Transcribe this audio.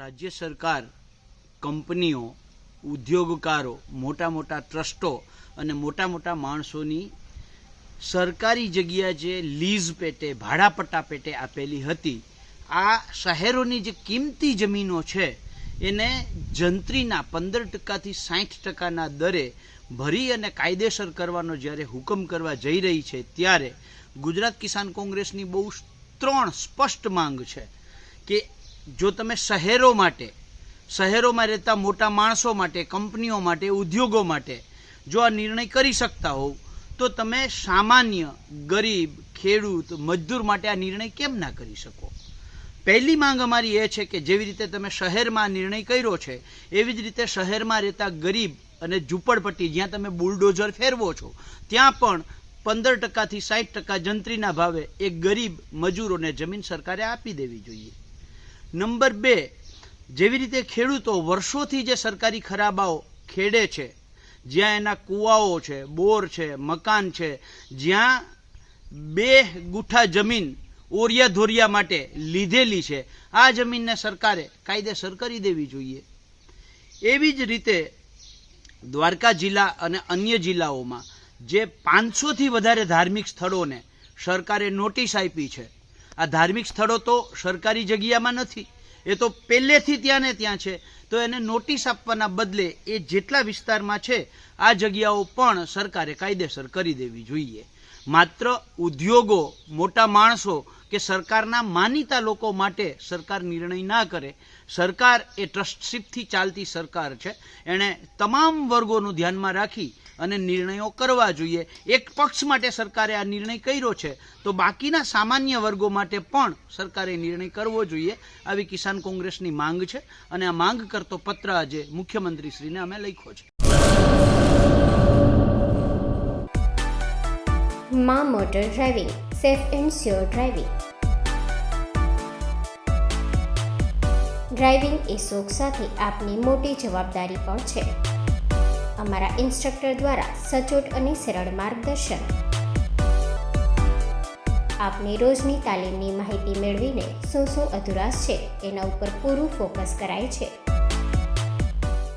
રાજ્ય સરકાર કંપનીઓ, ઉદ્યોગકારો, મોટા મોટા ટ્રસ્ટો અને મોટા મોટા માણસોની સરકારી જગ્યા જે લીઝ પેટે, ભાડાપટ્ટા પેટે આપેલી હતી, આ શહેરોની જે કિંમતી જમીનો છે એને જંત્રીના 15%થી 60%ના દરે ભરી અને કાયદેસર કરવાનો જ્યારે હુકમ કરવા જઈ રહી છે, ત્યારે ગુજરાત કિસાન કોંગ્રેસની બહુ 3 સ્પષ્ટ માંગ છે કે જો તમે શહેરો માટે, શહેરોમાં રહેતા મોટા માણસો માટે, કંપનીઓ માટે, ઉદ્યોગો માટે જો આ નિર્ણય કરી શકતા હોવ તો તમે સામાન્ય ગરીબ, ખેડૂત, મજદૂર માટે આ નિર્ણય કેમ ના કરી શકો? પહેલી માંગ અમારી એ છે કે જેવી રીતે તમે શહેરમાં નિર્ણય કર્યો છે એવી જ રીતે શહેરમાં રહેતા ગરીબ અને ઝૂંપડપટ્ટી જ્યાં તમે બુલડોઝર ફેરવો છો ત્યાં પણ 15%થી 60% જંત્રીના ભાવે એક ગરીબ મજૂરોને જમીન સરકારે આપી દેવી જોઈએ. નંબર 2, જેવી રીતે ખેડૂતો વર્ષોથી જે સરકારી ખરાબાઓ ખેડે છે, જ્યાં એના કૂવાઓ છે, બોર છે, મકાન છે, જ્યાં 2 ગુઠા જમીન ઓરિયા ધોરિયા માટે લીધેલી છે, આ જમીનને સરકારે કાયદેસર કરી દેવી જોઈએ. એવી જ રીતે દ્વારકા જિલ્લા અને અન્ય જિલ્લાઓમાં જે 500થી વધારે ધાર્મિક સ્થળોને સરકારે નોટિસ આપી છે, આ ધાર્મિક સ્થળો તો સરકારી જગ્યામાં નથી, એ તો પહેલેથી ત્યાં ને ત્યાં છે, તો એને નોટિસ આપવાના બદલે એ જેટલા વિસ્તારમાં છે આ જગ્યાઓ પણ સરકારે કાયદેસર કરી દેવી જોઈએ. માત્ર ઉદ્યોગો, મોટા માણસો કે સરકારના માનીતા લોકો માટે સરકાર નિર્ણય ના કરે. સરકાર એ ટ્રસ્ટશીપથી ચાલતી સરકાર છે, એણે તમામ વર્ગોનું ધ્યાનમાં રાખી અને નિર્ણયો કરવા જોઈએ. એક પક્ષ માટે સરકારે આ નિર્ણય કર્યો છે તો બાકીના સામાન્ય વર્ગો માટે પણ સરકારે નિર્ણય કરવો જોઈએ. આવી કિસાન કોંગ્રેસની માંગ છે અને આ માંગ કરતો પત્ર આજે મુખ્યમંત્રીશ્રીને અમે લખ્યો છે. માં motor driving, safe and sure driving. Driving એ શોખ સાથે આપની મોટી જવાબદારી પણ છે. અમારા ઇન્સ્ટ્રક્ટર દ્વારા સચોટ અને સરળ માર્ગદર્શન. આપની રોજની તાલીમની માહિતી મેળવીને શું અધુરાશ છે એના ઉપર પૂરું ફોકસ કરાય છે.